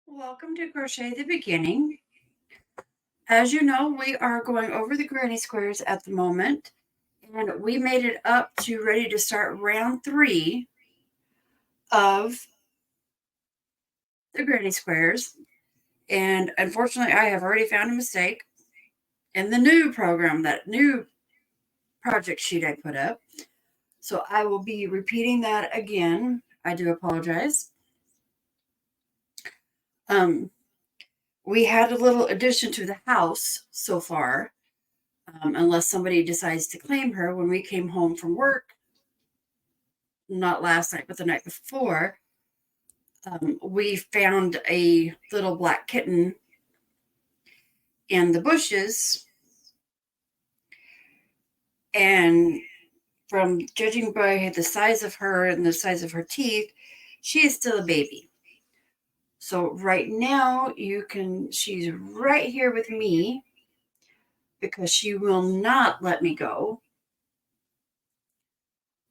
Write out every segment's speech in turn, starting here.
Welcome to Crochet the Beginning. As you know, we are going over the granny squares at the moment, and we made it up to ready to start round 3 of the granny squares. And unfortunately, I have already found a mistake in the new program, that new project sheet I put up. So I will be repeating that again. I do apologize. We had a little addition to the house so far. Unless somebody decides to claim her. When we came home from work, not last night, but the night before, we found a little black kitten in the bushes. And from judging by the size of her and the size of her teeth, she is still a baby. So right now she's right here with me because she will not let me go.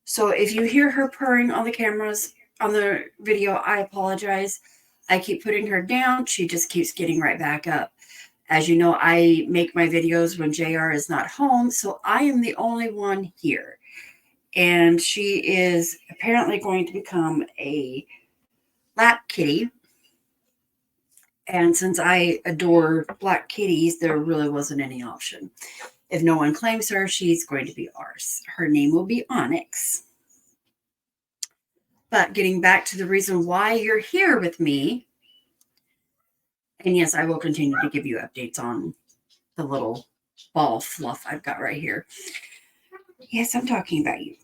So if you hear her purring on the cameras, on the video, I apologize. I keep putting her down. She just keeps getting right back up. As you know, I make my videos when JR is not home, so I am the only one here. And she is apparently going to become a lap kitty. And since I adore black kitties, there really wasn't any option. If no one claims her, she's going to be ours. Her name will be Onyx. But getting back to the reason why you're here with me, and yes, I will continue to give you updates on the little ball fluff I've got right here. Yes, I'm talking about you.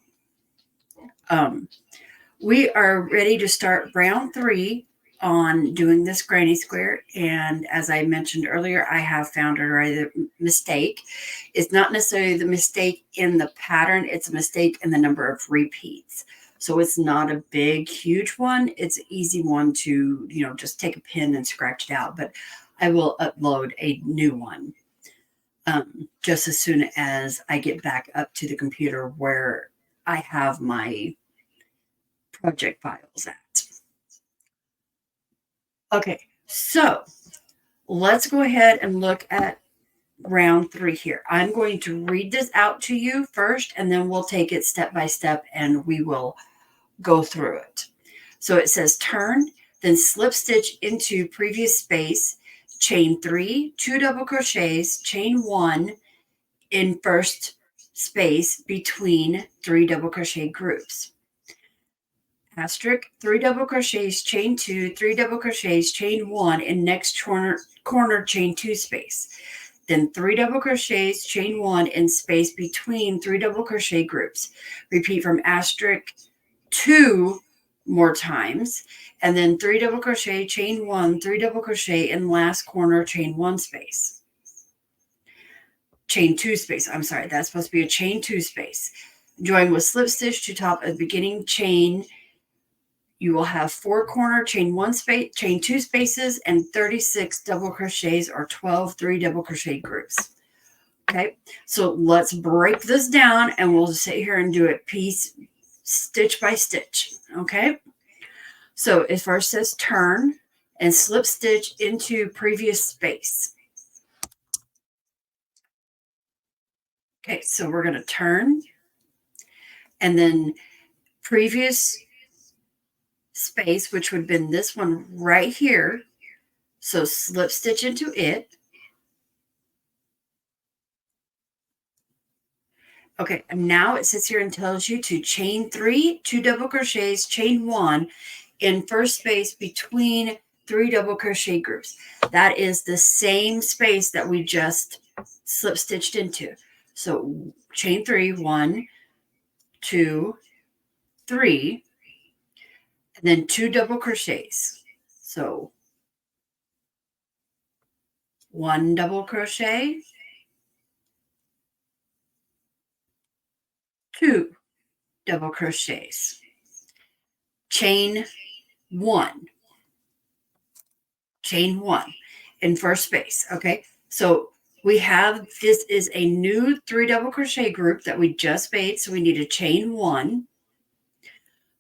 We are ready to start round 3 on doing this granny square. And as I mentioned earlier, I have found a mistake. It's not necessarily the mistake in the pattern. It's a mistake in the number of repeats. So it's not a big, huge one. It's an easy one to, just take a pin and scratch it out. But I will upload a new one just as soon as I get back up to the computer where I have my project files at. Okay, so let's go ahead and look at round 3 here. I'm going to read this out to you first, and then we'll take it step by step and we will go through it. So it says turn, then slip stitch into previous space, chain 3, 2 double crochets, chain 1 in first space between 3 double crochet groups. Asterisk, 3 double crochets, chain 2, 3 double crochets, chain 1 in next corner chain 2 space. Then 3 double crochets, chain 1 in space between 3 double crochet groups. Repeat from asterisk 2 more times, and then 3 double crochet, chain 1, 3 double crochet in last corner chain 1 space. Chain 2 space. I'm sorry, that's supposed to be a chain 2 space. Join with slip stitch to top of beginning chain. You will have 4 corner chain 1 space, chain 2 spaces, and 36 double crochets or 12 3 double crochet groups. Okay, so let's break this down and we'll sit here and do it stitch by stitch. Okay, so it first says turn and slip stitch into previous space. Okay, so we're going to turn and then previous space, which would have been this one right here. So slip stitch into it. Okay, and now it sits here and tells you to chain 3, 2 double crochets, chain 1 in first space between 3 double crochet groups. That is the same space that we just slip stitched into. So chain 3, 1, 2, 3, and then 2 double crochets. So 1 double crochet, 2 double crochets, chain 1 in first space. Okay, so we have, this is a new 3 double crochet group that we just made, so we need to chain 1.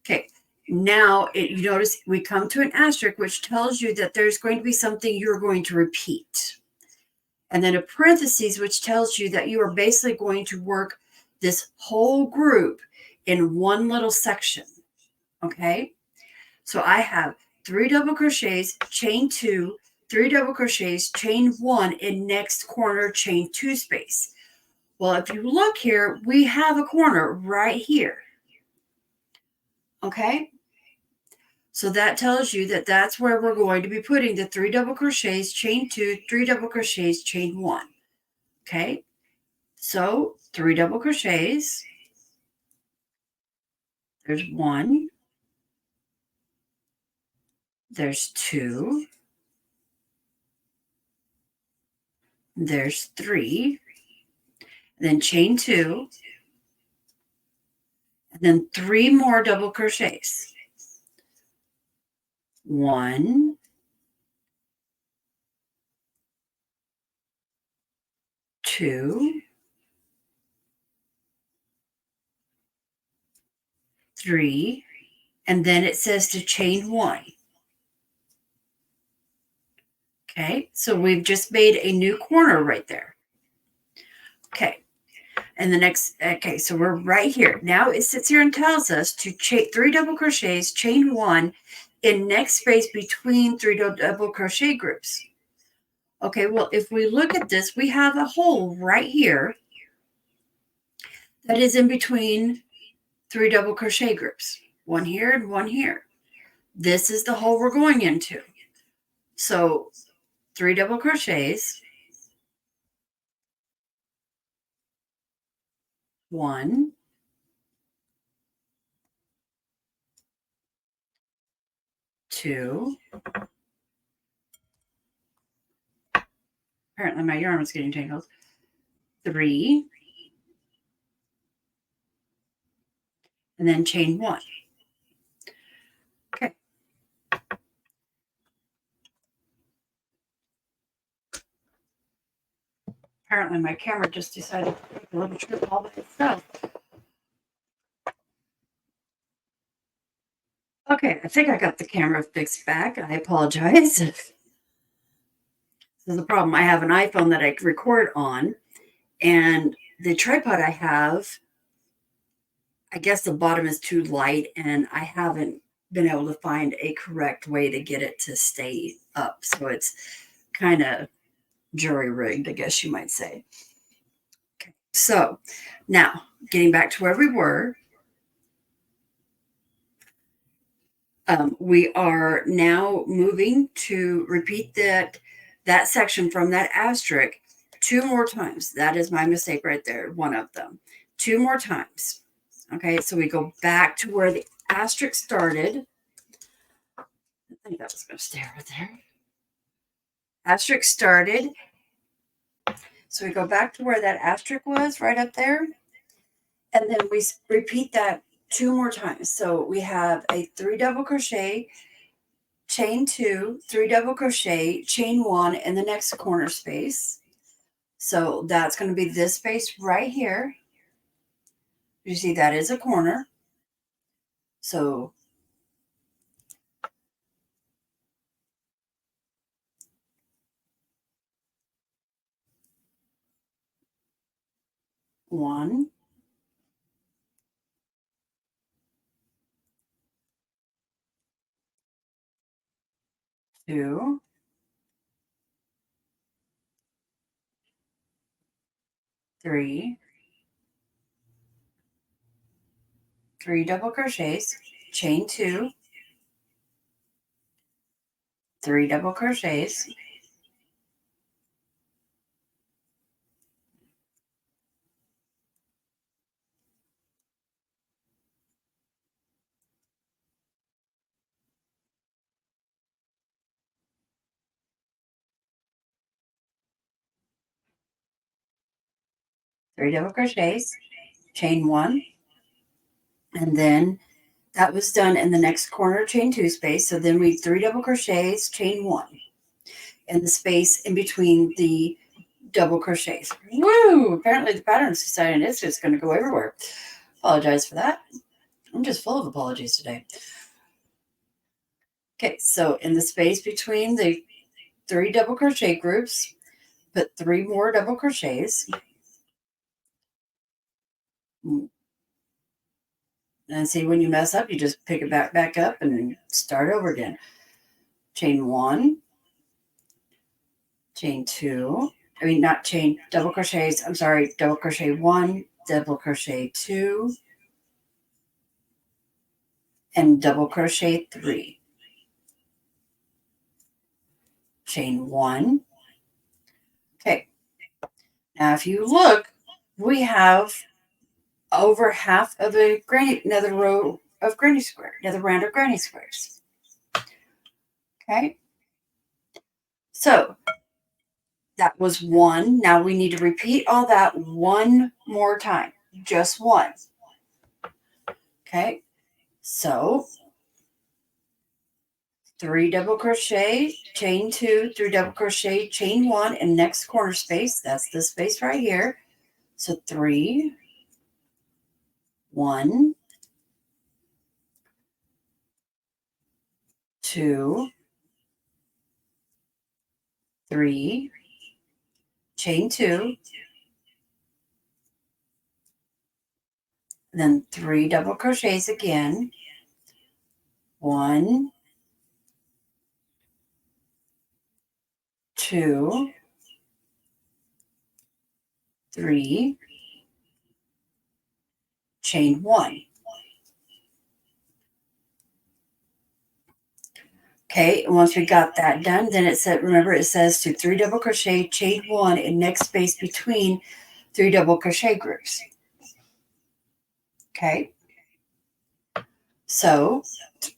Okay, Now you notice we come to an asterisk, which tells you that there's going to be something you're going to repeat. And then a parentheses, which tells you that you are basically going to work this whole group in one little section. Okay. So I have 3 double crochets, chain 2, 3 double crochets, chain 1 in next corner, chain 2 space. Well, if you look here, we have a corner right here. Okay. So that tells you that that's where we're going to be putting the 3 double crochets, chain 2, 3 double crochets, chain 1. Okay. So 3 double crochets. There's 1. There's 2. There's 3. Then chain 2. And then 3 more double crochets. 1, 2, 3, and then it says to chain 1. Okay, so we've just made a new corner right there. Okay, and the next, okay, so we're right here. Now it sits here and tells us to chain 3 double crochets, chain 1 in next space between 3 double crochet groups. Okay, well, if we look at this, we have a hole right here that is in between 3 double crochet groups. One here and one here. This is the hole we're going into. So 3 double crochets, 1, 2. Apparently my yarn was getting tangled. 3, and then chain 1. Okay. Apparently my camera just decided to take a little trip all by itself. Okay, I think I got the camera fixed back. I apologize. This is the problem. I have an iPhone that I record on, and the tripod I have, I guess the bottom is too light, and I haven't been able to find a correct way to get it to stay up. So it's kind of jury-rigged, I guess you might say. Okay, so now getting back to where we were, we are now moving to repeat that section from that asterisk 2 more times. That is my mistake right there, one of them. 2 more times. Okay, so we go back to where the asterisk started. I think that was going to stay right there. Asterisk started. So we go back to where that asterisk was, right up there. And then we repeat that 2 more times. So we have a 3 double crochet, chain 2, 3 double crochet, chain 1 in the next corner space. So that's going to be this space right here. You see that is a corner. So one, two, three, 3 double crochets, chain 2, 3 double crochets, three double crochets, chain 1, and then that was done in the next corner chain 2 space. So then we 3 double crochets, chain 1 in the space in between the double crochets. Woo! Apparently the pattern's deciding it's just going to go everywhere. Apologize for that. I'm just full of apologies today. Okay, so in the space between the 3 double crochet groups, put 3 more double crochets. And see, when you mess up, you just pick it back up and start over again. Chain 1, chain 2. I mean, not chain, double crochets. I'm sorry, double crochet 1, double crochet 2, and double crochet 3. Chain 1. Okay. Now, if you look, we have over half of another row of granny square, another round of granny squares. Okay. So that was 1. Now we need to repeat all that one more time, just 1. Okay. So 3 double crochet, chain 2, 3 double crochet, chain 1, and next corner space. That's the space right here. So 3, 1, 2, 3, chain 2, then 3 double crochets again. 1, 2, 3, chain 1. Okay, and once we got that done, then it said, remember it says to 3 double crochet, chain 1, and next space between 3 double crochet groups. Okay, so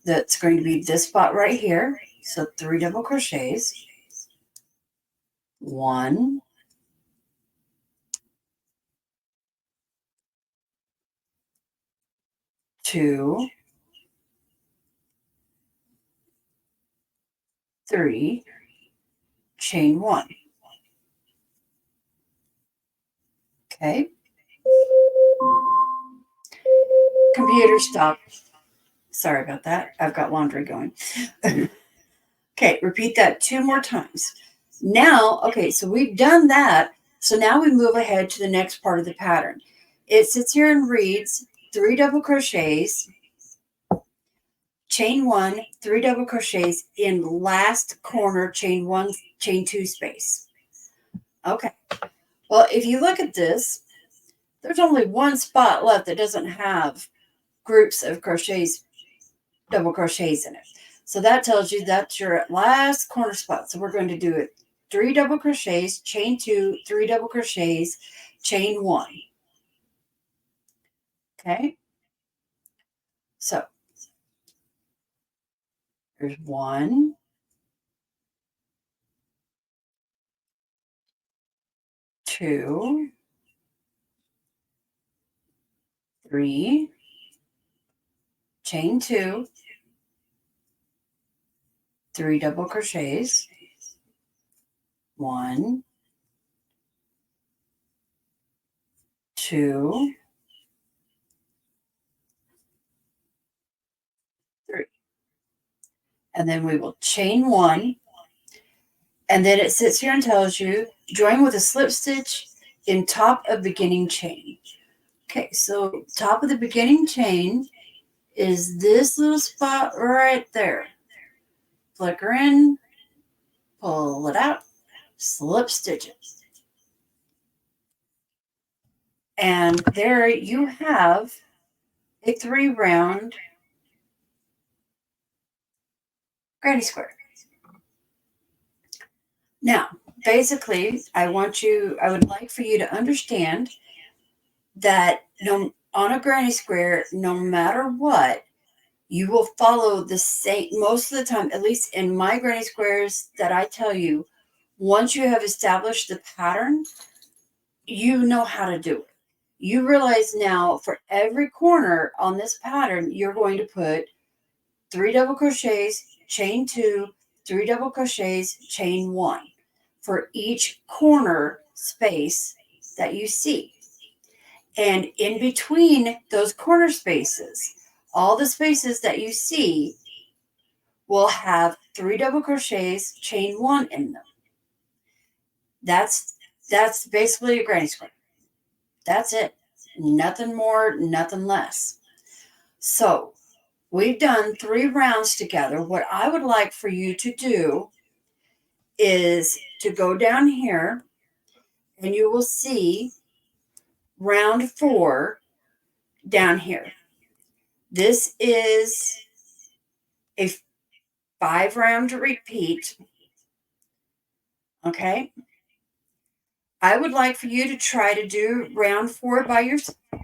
that's going to be this spot right here. So 3 double crochets, 1, 2, 3, chain 1. Okay, computer stop. Sorry about that. I've got laundry going. Okay, repeat that 2 more times. Now, okay, so we've done that. So now we move ahead to the next part of the pattern. It sits here and reads 3 double crochets, chain 1, 3 double crochets in last corner, chain 1, chain 2 space. Okay, well, if you look at this, there's only one spot left that doesn't have groups of crochets, double crochets in it. So that tells you that's your last corner spot. So we're going to do it 3 double crochets, chain 2, 3 double crochets, chain 1. Okay. So there's 1, 2, 3, chain 2, 3 double crochets, 1, 2, 3. And then we will chain 1. And then it sits here and tells you join with a slip stitch in top of beginning chain. Okay, so top of the beginning chain is this little spot right there. Flicker in, pull it out, slip stitch it. And there you have a 3 round granny square. Now, basically, I would like for you to understand that on a granny square, no matter what, you will follow the same most of the time, at least in my granny squares that I tell you, once you have established the pattern, you know how to do it. You realize now for every corner on this pattern, you're going to put 3 double crochets, chain 2, 3 double crochets, chain 1 for each corner space that you see. And in between those corner spaces, all the spaces that you see will have 3 double crochets, chain 1 in them. That's basically a granny square. That's it. Nothing more, nothing less. So we've done 3 rounds together. What I would like for you to do is to go down here and you will see round 4 down here. This is a 5 round repeat. Okay. I would like for you to try to do round 4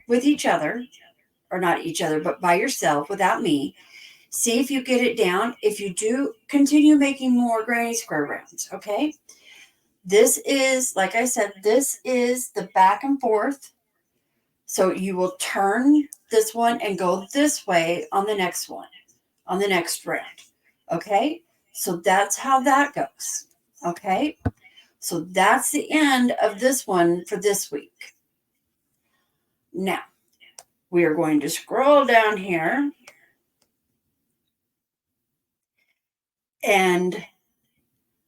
with each other, or not each other, but by yourself without me. See if you get it down. If you do, continue making more granny square rounds. Okay. This is, like I said, this is the back and forth. So you will turn this one and go this way on the next one, on the next round. Okay. So that's how that goes. Okay. So that's the end of this one for this week. Now, we are going to scroll down here. And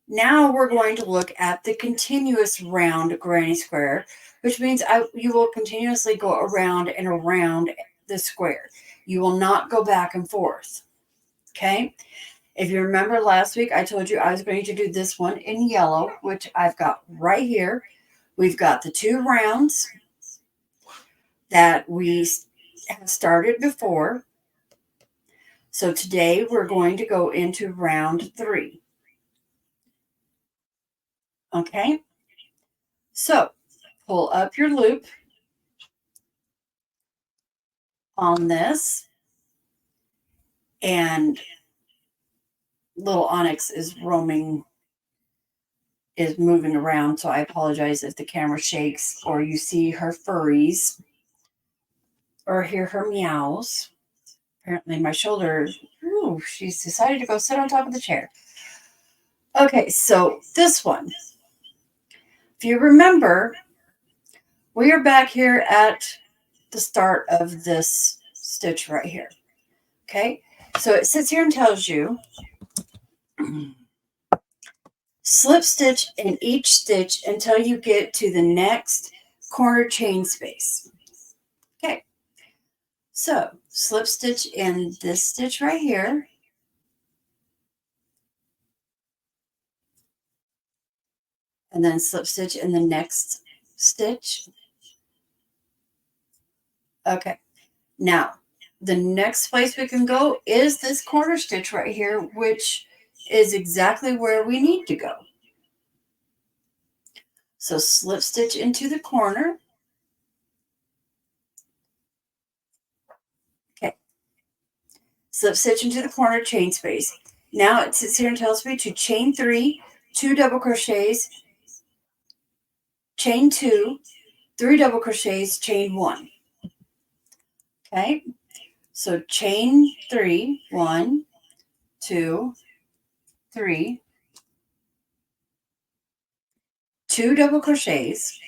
now we're going to look at the continuous round granny square, which means you will continuously go around and around the square. You will not go back and forth. Okay. If you remember last week, I told you I was going to do this one in yellow, which I've got right here. We've got the 2 rounds that we have started before. So today we're going to go into round 3. Okay. So pull up your loop on this, and little Onyx is moving around. So I apologize if the camera shakes or you see her furries or hear her meows. Apparently my shoulder, she's decided to go sit on top of the chair. Okay, so this one, if you remember, we are back here at the start of this stitch right here. Okay, so it sits here and tells you slip stitch in each stitch until you get to the next corner chain space. Okay, so slip stitch in this stitch right here. And then slip stitch in the next stitch. Okay, now the next place we can go is this corner stitch right here, which is exactly where we need to go. So slip stitch into the corner. Okay. Slip stitch into the corner, chain space. Now it sits here and tells me to chain 3, 2 double crochets, chain 2, 3 double crochets, chain 1. Okay. So chain 3, 1, 2, 3, 2 double crochets,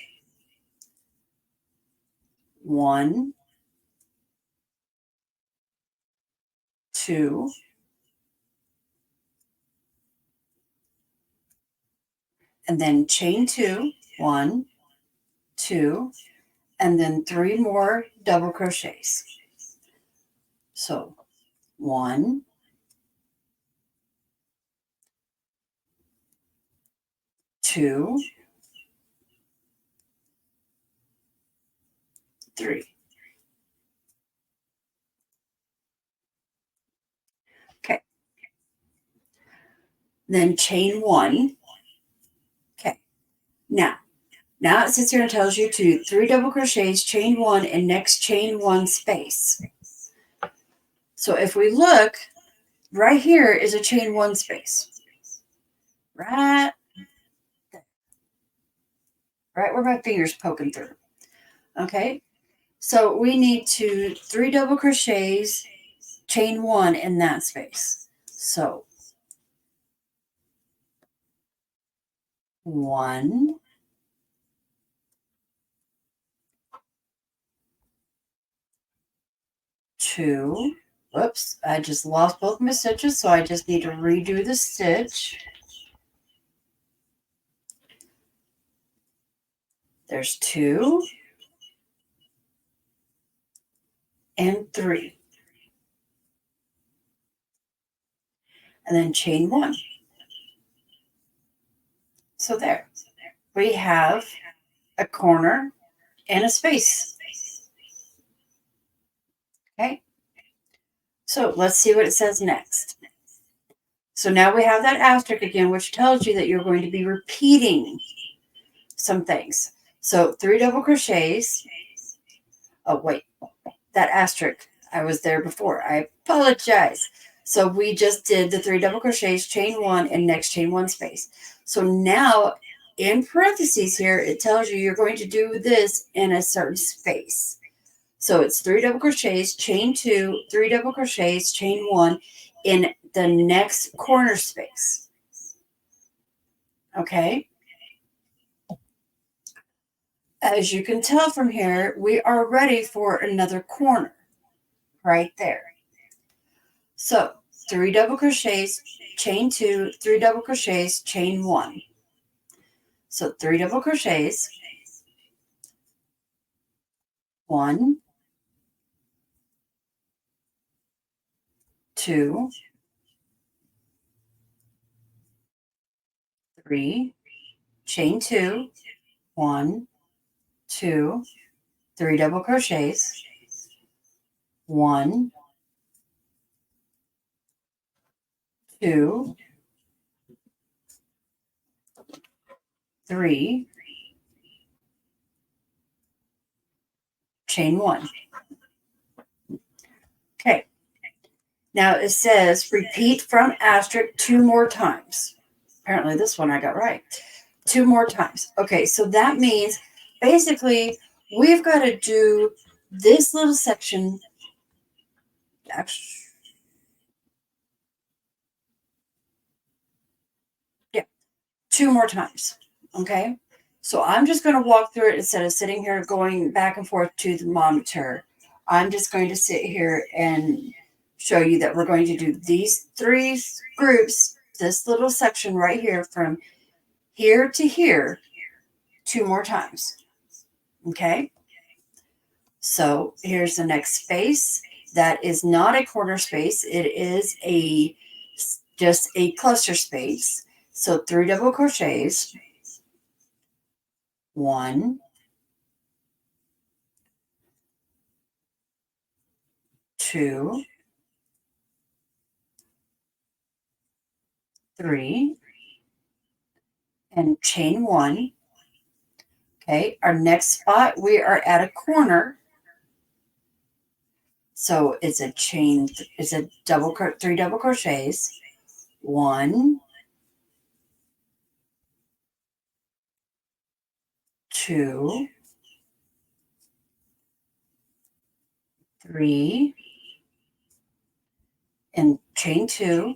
1, 2, and then chain 2, 1, 2, and then 3 more double crochets. So 1, 2, 3. Okay. Then chain 1. Okay. Now it sits here and tells you to 3 double crochets, chain 1, and next chain 1 space. So if we look, right here is a chain 1 space. Right there. Right where my finger's poking through. Okay. So we need to 3 double crochets, chain 1 in that space. So 1, 2, Whoops, I just lost both my stitches, so I just need to redo the stitch. There's 2 and 3. And then chain 1. So there. We have a corner and a space. Okay. So let's see what it says next. So now we have that asterisk again, which tells you that you're going to be repeating some things. So 3 double crochets. Oh, wait, that asterisk. I was there before. I apologize. So we just did the 3 double crochets, chain 1, and next chain 1 space. So now in parentheses here, it tells you you're going to do this in a certain space. So it's 3 double crochets, chain 2, 3 double crochets, chain 1 in the next corner space. Okay. As you can tell from here, we are ready for another corner right there. So 3 double crochets, chain 2, 3 double crochets, chain 1. So 3 double crochets, 1, 2, 3, chain 2, 1, 2, 3 double crochets, 1, 2, 3, chain 1. Okay. Now it says repeat from asterisk 2 more times. Apparently this one I got right. 2 more times. Okay, so that means basically we've got to do this little section. Actually, yeah, 2 more times. Okay, so I'm just going to walk through it instead of sitting here going back and forth to the monitor. I'm just going to sit here and show you that we're going to do these 3 groups, this little section right here from here to here 2 more times. Okay, so here's the next space. That is not a corner space. It is just a cluster space. So 3 double crochets, 1, 2, 3, and chain 1. Okay, our next spot, we are at a corner. So it's a chain, it's a 3 double crochets, 1, 2, 3, and chain 2,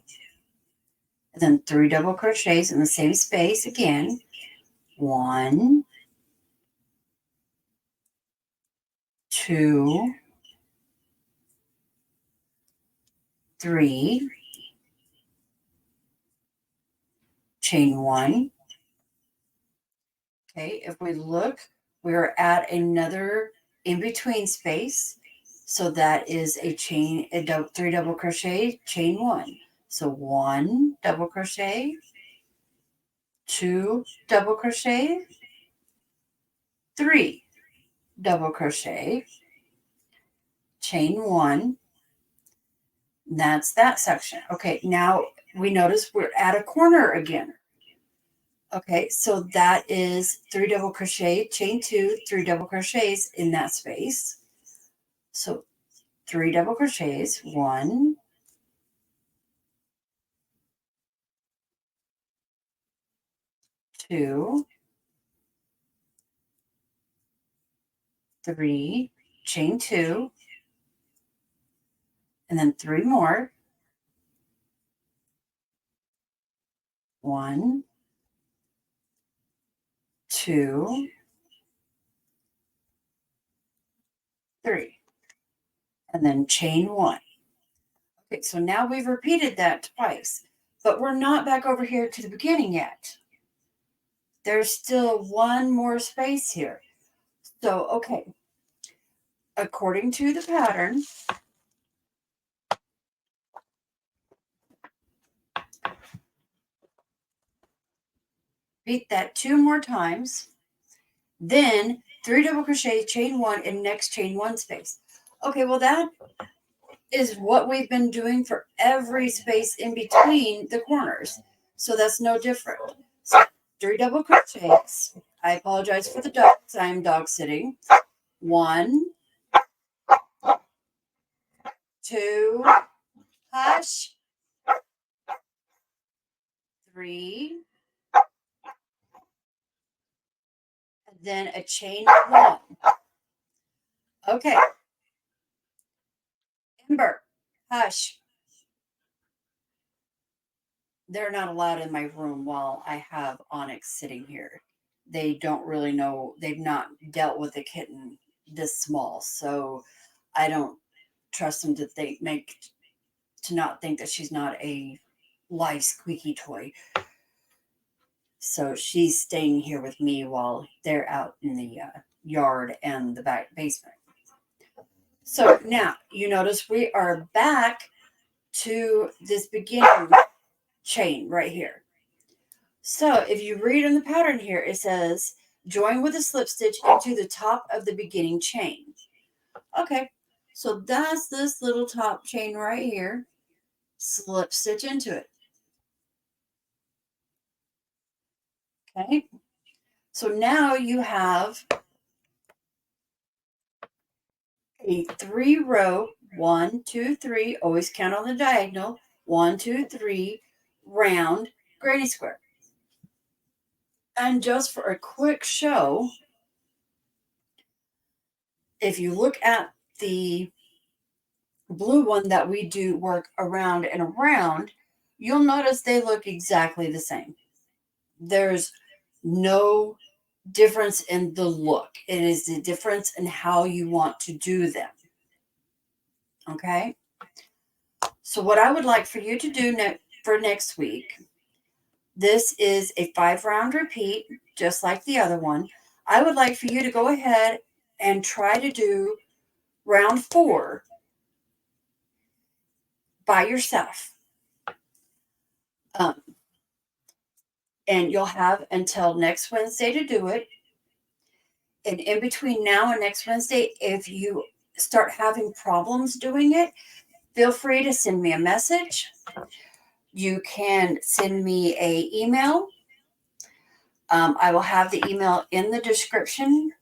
and then 3 double crochets in the same space again, 1, 2, 3, chain 1. Okay, if we look, we're at another in-between space. So that is a chain, 3 double crochet, chain 1. So 1 double crochet, 2 double crochet, 3 double crochet, chain 1. That's that section. Okay, now we notice we're at a corner again. Okay, so that is 3 double crochet, chain 2, 3 double crochets in that space. So 3 double crochets, 1, 2, 3, chain 2, and then 3 more. 1, 2, 3, and then chain 1. Okay, so now we've repeated that twice, but we're not back over here to the beginning yet. There's still one more space here. So, okay, according to the pattern, repeat that 2 more times, then 3 double crochet, chain 1, and next chain 1 space. Okay, well, that is what we've been doing for every space in between the corners. So that's no different. So 3 double crochets. I apologize for the dogs. I am dog sitting. 1, 2, hush, 3, and then a chain 1. Okay, Ember, hush. They're not allowed in my room while I have Onyx sitting here. They don't really know, they've not dealt with a kitten this small, so I don't trust them to not think that she's not a live squeaky toy. So she's staying here with me while they're out in the yard and the back basement. So now you notice we are back to this beginning chain right here. So if you read in the pattern here, it says join with a slip stitch into the top of the beginning chain. Okay, so that's this little top chain right here. Slip stitch into it. Okay, so now you have a 3-row, 1, 2, 3, always count on the diagonal, 1, 2, 3, round granny square. And just for a quick show, if you look at the blue one that we do work around and around, you'll notice they look exactly the same. There's no difference in the look. It is the difference in how you want to do them. Okay? So what I would like for you to do for next week, this is a 5-round repeat, just like the other one. I would like for you to go ahead and try to do round 4 by yourself. And you'll have until next Wednesday to do it. And in between now and next Wednesday, if you start having problems doing it, feel free to send me a message. You can send me an email. I will have the email in the description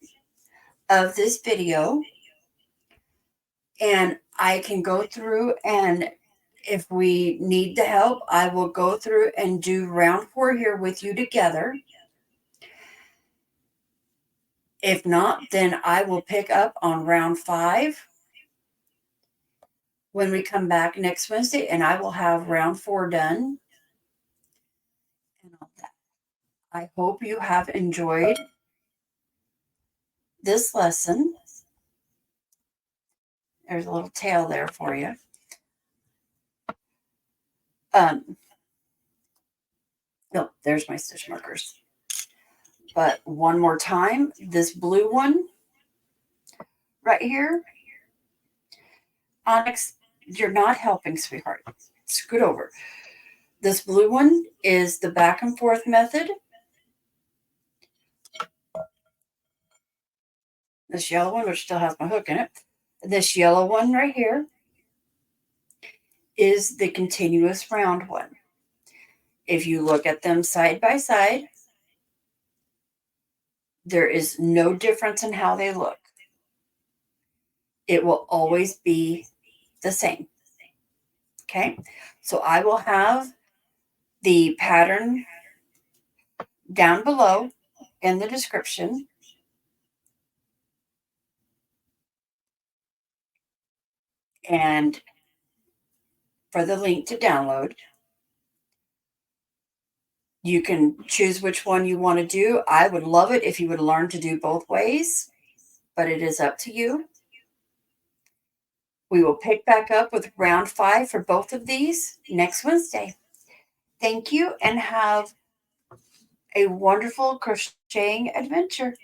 of this video. And I can go through, and if we need the help, I will go through and do round 4 here with you together. If not, then I will pick up on round 5 when we come back next Wednesday, and I will have round 4 done. And all that. I hope you have enjoyed this lesson. There's a little tail there for you. No, there's my stitch markers. But one more time, this blue one right here, Onyx, you're not helping, sweetheart. Scoot over. This blue one is the back and forth method. This yellow one, which still has my hook in it. This yellow one right here is the continuous round one. If you look at them side by side, there is no difference in how they look. It will always be the same. Okay, so I will have the pattern down below in the description. And for the link to download, you can choose which one you want to do. I would love it if you would learn to do both ways, but it is up to you. We will pick back up with round 5 for both of these next Wednesday. Thank you and have a wonderful crocheting adventure.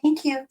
Thank you.